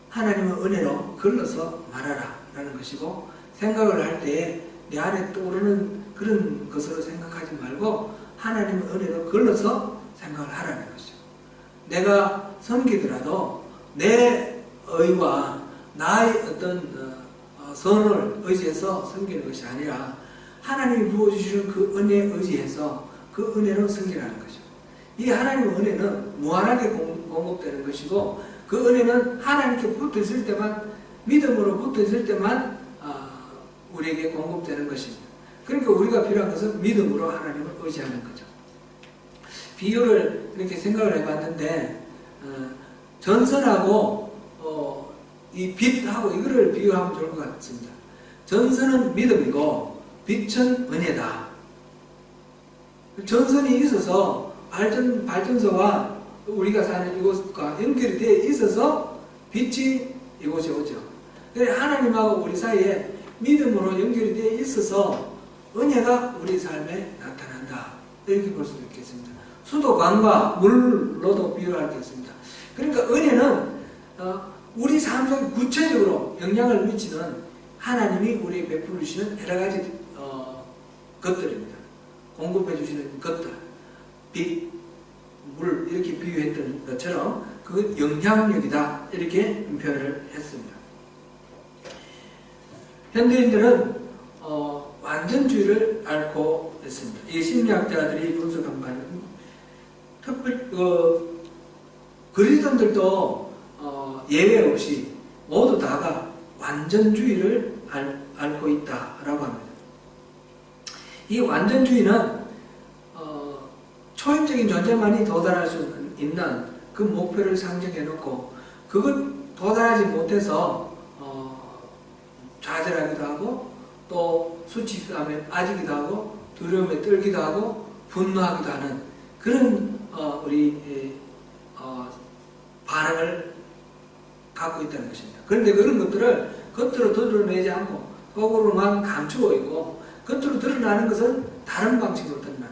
하나님의 은혜로 걸러서 말하라 라는 것이고, 생각을 할 때에 내 안에 떠오르는 그런 것으로 생각하지 말고 하나님의 은혜로 걸러서 생각을 하라는 것이죠. 내가 섬기더라도 내 의와 나의 어떤 선을 의지해서 섬기는 것이 아니라 하나님이 부어주시는 그 은혜에 의지해서 그 은혜로 섬기라는 것이죠. 이 하나님의 은혜는 무한하게 공급되는 것이고, 그 은혜는 하나님께 붙어 있을 때만, 믿음으로 붙어 있을 때만 우리에게 공급되는 것입니다. 그러니까 우리가 필요한 것은 믿음으로 하나님을 의지하는 거죠. 비유를 이렇게 생각을 해봤는데, 전선하고 이 빛하고 이거를 비유하면 좋을 것 같습니다. 전선은 믿음이고 빛은 은혜다. 전선이 있어서 발전소와 우리가 사는 이곳과 연결이 되어 있어서 빛이 이곳에 오죠. 그래 하나님하고 우리 사이에 믿음으로 연결이 되어 있어서 은혜가 우리 삶에 나타난다. 이렇게 볼 수도 있겠습니다. 수도관과 물로도 비유할 수 있습니다. 그러니까 은혜는 우리 삶 속에 구체적으로 영향을 미치는 하나님이 우리에게 베풀어 주시는 여러 가지 것들입니다. 공급해 주시는 것들, 빛, 물 이렇게 비유했던 것처럼 그건 영향력이다 이렇게 표현을 했습니다. 현대인들은 완전주의를 앓고 있습니다. 이 심리학자들이 분석한 바는 특별히 그리스도인들도 예외 없이 모두 다가 완전주의를 앓고 있다라고 합니다. 이 완전주의는 초인적인 존재만이 도달할 수 있는 그 목표를 상정해 놓고 그걸 도달하지 못해서 좌절하기도 하고 또 수치감에 빠지기도 하고 두려움에 떨기도 하고 분노하기도 하는 그런 우리 반응을 갖고 있다는 것입니다. 그런데 그런 것들을 겉으로 드러내지 않고 속으로만 감추고 있고, 겉으로 드러나는 것은 다른 방식으로 드러납니다.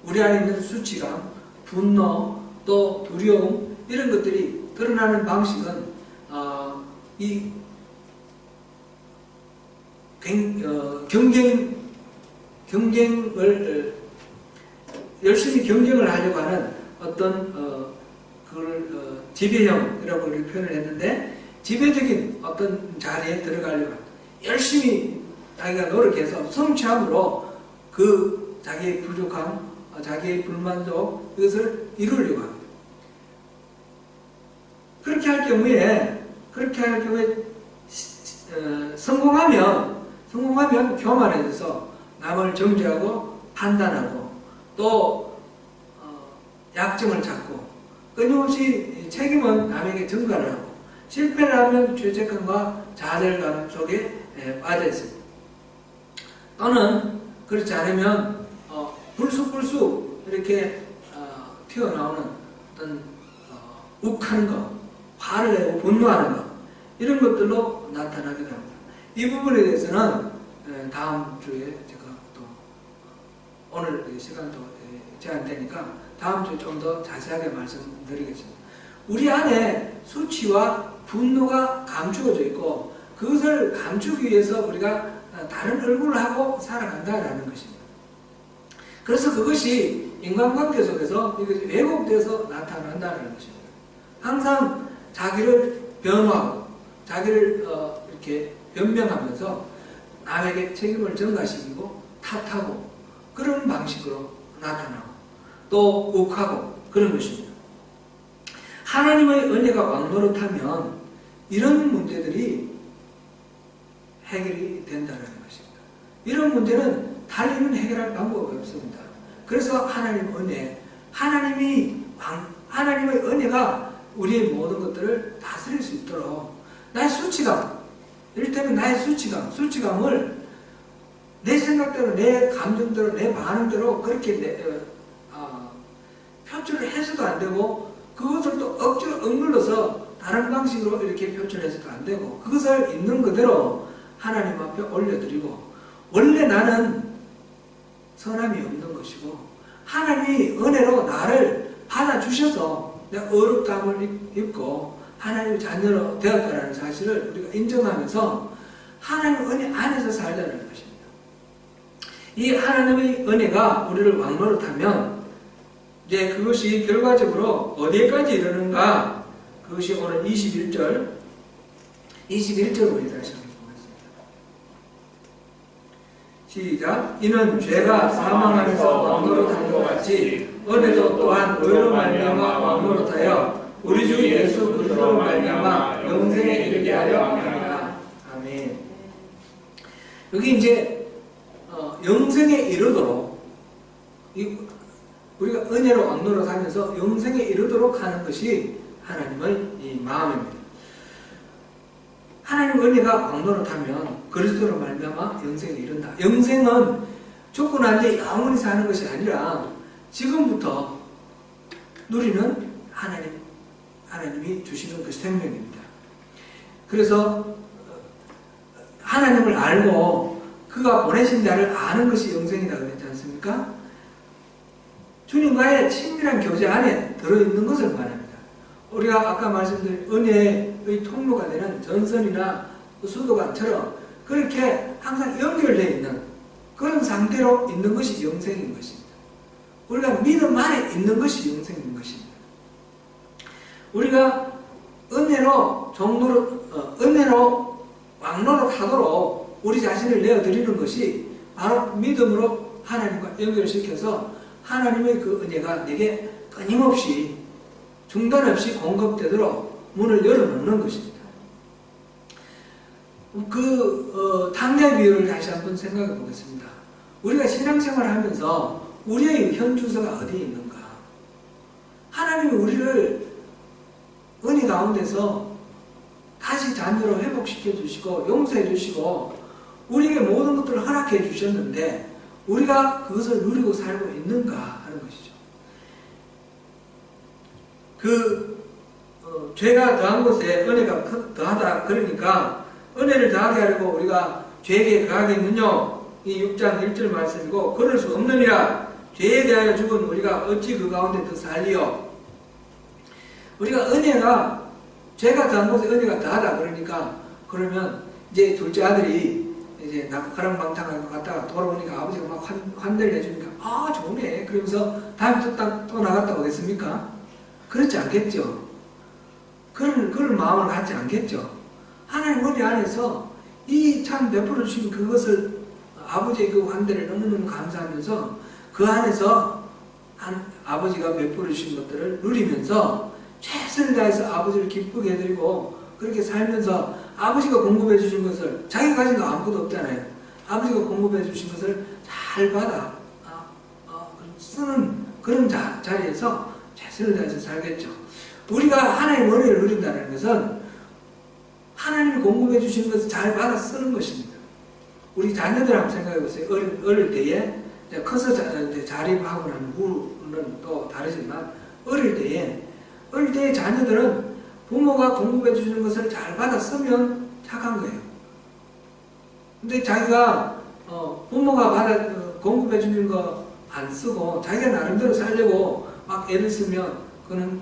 우리 안에 있는 수치감, 분노, 또 두려움 이런 것들이 드러나는 방식은 이 경쟁을 열심히 경쟁을 하려고 하는 어떤 그걸 지배형이라고 이렇게 표현을 했는데, 지배적인 어떤 자리에 들어가려고 합니다. 열심히 자기가 노력해서 성취함으로 그 자기의 부족함, 자기의 불만족 이것을 이루려고 합니다. 그렇게 할 경우에 성공하면 교만해져서 남을 정죄하고 판단하고 또 약점을 찾고 끊임없이 책임은 남에게 전가를 하고, 실패를 하면 죄책감과 좌절감 속에 빠져 있습니다. 또는 그렇지 않으면 불쑥불쑥 이렇게 튀어나오는 어떤 욱하는 것, 화를 내고 분노하는 것 이런 것들로 나타나기도 합니다. 이 부분에 대해서는 다음 주에 제가 또 오늘 시간도 제한되니까 다음 주에 좀 더 자세하게 말씀드리겠습니다. 우리 안에 수치와 분노가 감추어져 있고 그것을 감추기 위해서 우리가 다른 얼굴을 하고 살아간다라는 것입니다. 그래서 그것이 인간관계 속에서 이것이 왜곡돼서 나타난다는 것입니다. 항상 자기를 변호하고 자기를 이렇게 변명하면서 남에게 책임을 전가시키고 탓하고 그런 방식으로 나타나고 또 욱하고 그런 것입니다. 하나님의 은혜가 왕노릇하면 이런 문제들이 해결이 된다는 것입니다. 이런 문제는 달리는 해결할 방법이 없습니다. 그래서 하나님 은혜, 하나님의 은혜가 우리의 모든 것들을 다스릴 수 있도록 나의 수치감, 이를테면 나의 수치감을 내 생각대로, 내 감정대로, 내 반응대로 그렇게 표출을 해서도 안 되고 그것을 또 억지로 억눌러서 다른 방식으로 이렇게 표출해서도 안 되고 그것을 있는 그대로 하나님 앞에 올려드리고 원래 나는 선함이 없는 것이고 하나님이 은혜로 나를 받아주셔서 내 어렵다함을 입고 하나님의 자녀로 되었다는 사실을 우리가 인정하면서 하나님의 은혜 안에서 살자는 것입니다. 이 하나님의 은혜가 우리를 왕노릇하면 이제 그것이 결과적으로 어디까지 이르는가? 그것이 오늘 21절 우리 다시 한번 보겠습니다. 시작. 이는 죄가 사망하면서 왕노릇한 것 같이 은혜도 또한 의로 말미암아 왕노릇하여 우리 주 예수 그리스도로 말미암아 영생에 이르게 하려 합니다. 아멘. 여기 이제 영생에 이르도록 우리가 은혜로 왕노릇하면서 영생에 이르도록 하는 것이 하나님의 이 마음입니다. 하나님 은혜가 왕노릇하면 그리스도로 말미암아 영생에 이른다. 영생은 죽고 난 뒤에 영원히 사는 것이 아니라 지금부터 누리는 하나님이 주시는 그 생명입니다. 그래서 하나님을 알고 그가 보내신 자를 아는 것이 영생이라고 그랬지 않습니까? 주님과의 친밀한 교제 안에 들어있는 것을 말합니다. 우리가 아까 말씀드린 은혜의 통로가 되는 전선이나 수도관처럼 그렇게 항상 연결되어 있는 그런 상태로 있는 것이 영생인 것입니다. 우리가 믿음 안에 있는 것이 영생인 것입니다. 우리가 은혜로 왕노릇 하도록 우리 자신을 내어드리는 것이 바로 믿음으로 하나님과 연결시켜서 하나님의 그 은혜가 내게 끊임없이 중단 없이 공급되도록 문을 열어놓는 것입니다. 당장 비유를 다시 한번 생각해 보겠습니다. 우리가 신앙생활을 하면서 우리의 현주소가 어디에 있는가? 하나님이 우리를 은혜 가운데서 다시 자녀로 회복시켜 주시고 용서해 주시고 우리에게 모든 것들을 허락해 주셨는데 우리가 그것을 누리고 살고 있는가 하는 것이죠. 죄가 더한 곳에 은혜가 더하다 그러니까 은혜를 더하게 하려고 우리가 죄에게 가하겠느냐 이 6장 1절 말씀이고 그럴 수 없느니라. 죄에 대하여 죽은 우리가 어찌 그 가운데 더 살리요. 우리가 은혜가 죄가 더한 곳에 은혜가 더하다 그러니까 그러면 이제 둘째 아들이 이제 가랑방탕하고 갔다가 돌아오니까 아버지가 막 환대를 해주니까 아 좋네 그러면서 다음에 또 나갔다 오겠습니까? 그렇지 않겠죠. 그런 마음을 갖지 않겠죠. 하나님 은혜 안에서 이 참 베풀어 주신 그것을 아버지의 그 환대를 너무너무 감사하면서 그 안에서 아버지가 베풀어 주신 것들을 누리면서 최선을 다해서 아버지를 기쁘게 해드리고 그렇게 살면서 아버지가 공급해 주신 것을 자기가 가진 거 아무것도 없잖아요. 아버지가 공급해 주신 것을 잘 받아 쓰는 그런 자리에서 최선을 다해서 살겠죠. 우리가 하나님의 은혜를 누린다는 것은 하나님이 공급해 주신 것을 잘 받아 쓰는 것입니다. 우리 자녀들 한번 생각해 보세요. 어릴 때에 커서 자립하고 난 후는 또 다르지만 어릴 때에 자녀들은 부모가 공급해 주는 것을 잘 받아 쓰면 착한 거예요. 근데 자기가 부모가 공급해 주는 거 안 쓰고 자기가 나름대로 살려고 막 애를 쓰면 그는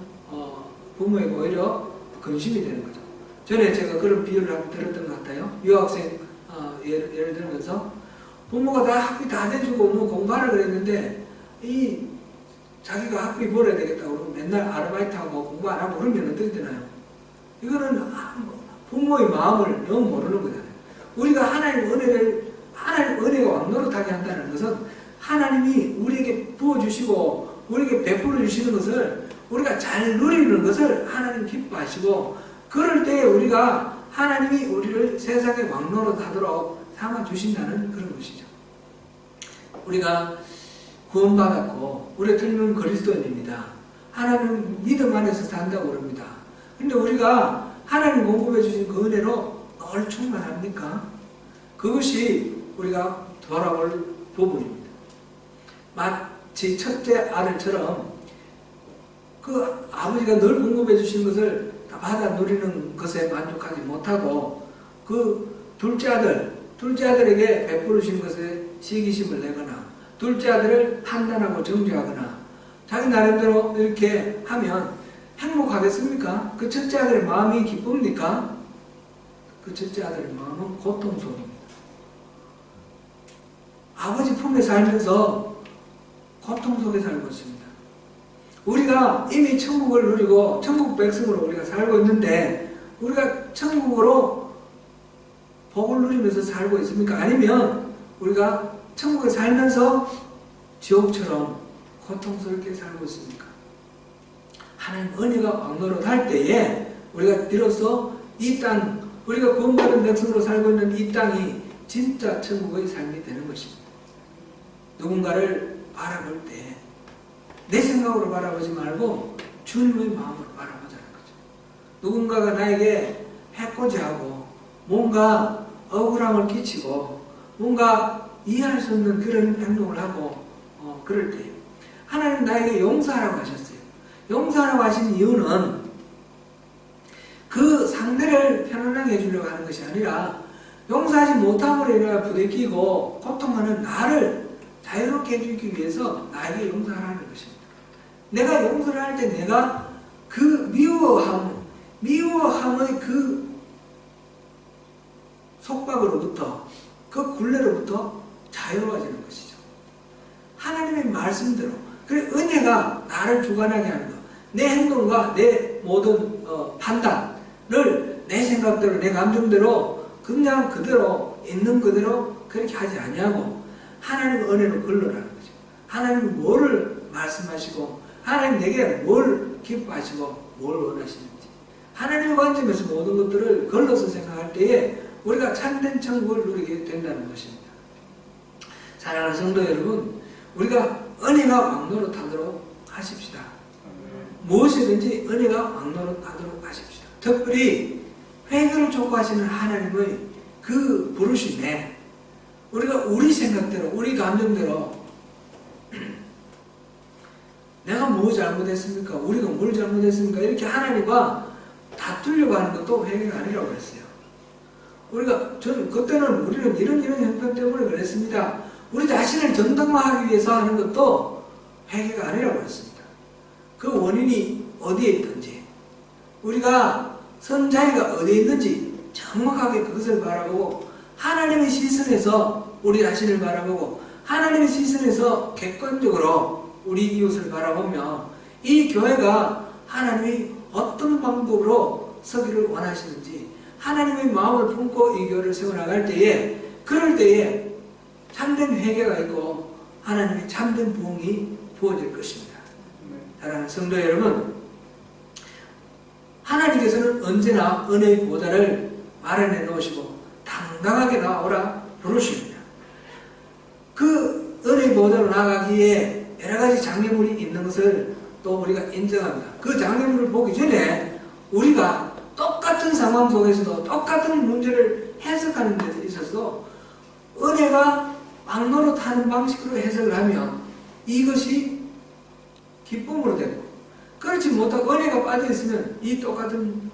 부모에게 오히려 근심이 되는 거죠. 전에 제가 그런 비유를 한번 들었던 것 같아요. 유학생 예를 들면서 부모가 다 학비 다 내주고 뭐 공부하라 그랬는데 이 자기가 학비 벌어야 되겠다고 그러고 맨날 아르바이트하고 공부 안 하고 그러면 어떻게 되나요? 이거는 부모의 마음을 너무 모르는 거잖아요. 우리가 하나님 은혜가 왕노릇하게 한다는 것은 하나님이 우리에게 부어주시고 우리에게 베풀어 주시는 것을 우리가 잘 누리는 것을 하나님 기뻐하시고, 그럴 때 우리가 하나님이 우리를 세상에 왕노릇하도록 삼아주신다는 그런 것이죠. 우리가 구원받았고 우리가 틀림없는 그리스도인입니다. 하나님 믿음 안에서 산다고 그럽니다. 근데 우리가 하나님 공급해 주신 그 은혜로 늘 충만합니까? 그것이 우리가 돌아볼 부분입니다. 마치 첫째 아들처럼 그 아버지가 늘 공급해 주신 것을 다 받아 누리는 것에 만족하지 못하고 그 둘째 아들에게 베풀어 주신 것에 시기심을 내거나 둘째 아들을 판단하고 정죄하거나 자기 나름대로 이렇게 하면 행복하겠습니까? 그 첫째 아들의 마음이 기쁩니까? 그 첫째 아들의 마음은 고통 속입니다. 아버지 품에 살면서 고통 속에 살고 있습니다. 우리가 이미 천국을 누리고 천국 백성으로 우리가 살고 있는데 우리가 천국으로 복을 누리면서 살고 있습니까? 아니면 우리가 천국에 살면서 지옥처럼 고통스럽게 살고 있습니까? 하나님 은혜가 왕노릇할 때에 우리가 비로소 이 땅, 우리가 구원받은 백성으로 살고 있는 이 땅이 진짜 천국의 삶이 되는 것입니다. 누군가를 바라볼 때 내 생각으로 바라보지 말고 주님의 마음으로 바라보자는 거죠. 누군가가 나에게 해코지하고 뭔가 억울함을 끼치고 뭔가 이해할 수 없는 그런 행동을 하고 그럴 때 하나님 나에게 용서하라고 하셨어요. 용서하라고 하신 이유는 그 상대를 편안하게 해주려고 하는 것이 아니라 용서하지 못함으로 인해 부대끼고 고통하는 나를 자유롭게 해주기 위해서 나에게 용서하라는 것입니다. 내가 용서를 할 때 내가 그 미워함의 그 속박으로부터 그 굴레로부터 자유로워지는 것이죠. 하나님의 말씀대로 그래 은혜가 나를 주관하게 하는 것, 내 행동과 내 모든 판단을 내 생각대로 내 감정대로 그냥 그대로 있는 그대로 그렇게 하지 아니하고 하나님의 은혜로 걸러라는 거죠. 하나님이 뭐를 말씀하시고 하나님 내게 뭘 기뻐하시고 뭘 원하시는지 하나님의 관점에서 모든 것들을 걸러서 생각할 때에 우리가 참된 천국을 누리게 된다는 것입니다. 사랑하는 성도 여러분, 우리가 은혜가 왕노릇하도록 하십시다. 무엇이든지 은혜가 왕노릇하도록 하십시다. 특별히 회개를 촉구하시는 하나님의 그 부르심에 우리가 우리 생각대로 우리 감정대로 내가 뭐 잘못했습니까? 우리가 뭘 잘못했습니까? 이렇게 하나님과 다투려고 하는 것도 회개가 아니라고 했어요. 그때는 우리는 이런 형편 때문에 그랬습니다. 우리 자신을 정당화하기 위해서 하는 것도 회개가 아니라고 했습니다. 그 원인이 어디에 있든지 우리가 선자위가 어디에 있는지 정확하게 그것을 바라보고 하나님의 시선에서 우리 자신을 바라보고 하나님의 시선에서 객관적으로 우리 이웃을 바라보며 이 교회가 하나님이 어떤 방법으로 서기를 원하시는지 하나님의 마음을 품고 이 교회를 세워나갈 때에 그럴 때에 참된 회개가 있고 하나님의 참된 부흥이 부어질 것입니다. 사랑하는 성도 여러분, 하나님께서는 언제나 은혜의 보좌를 마련해 놓으시고 당당하게 나오라 부르십니다. 그 은혜의 보좌로 나가기에 여러 가지 장애물이 있는 것을 또 우리가 인정합니다. 그 장애물을 보기 전에 우리가 똑같은 상황 속에서도 똑같은 문제를 해석하는 데 있어서 은혜가 왕노릇하는 방식으로 해석을 하면 이것이 기쁨으로 되고 그렇지 못하고 은혜가 빠져있으면 이 똑같은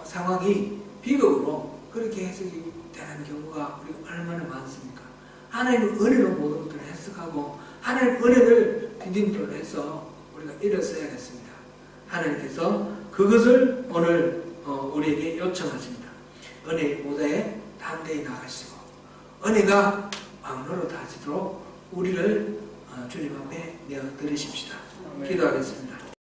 상황이 비극으로 그렇게 해석이 되는 경우가 우리가 얼마나 많습니까? 하나님의 은혜로 모든 것들을 해석하고 하나님의 은혜를 디딤돌로 해서 우리가 일어서야겠습니다. 하나님께서 그것을 오늘 우리에게 요청하십니다. 은혜의 보좌에 담대히 나가시고 은혜가 왕노릇 하시도록 우리를 주님 앞에 내어드리십시다. 기도하겠습니다.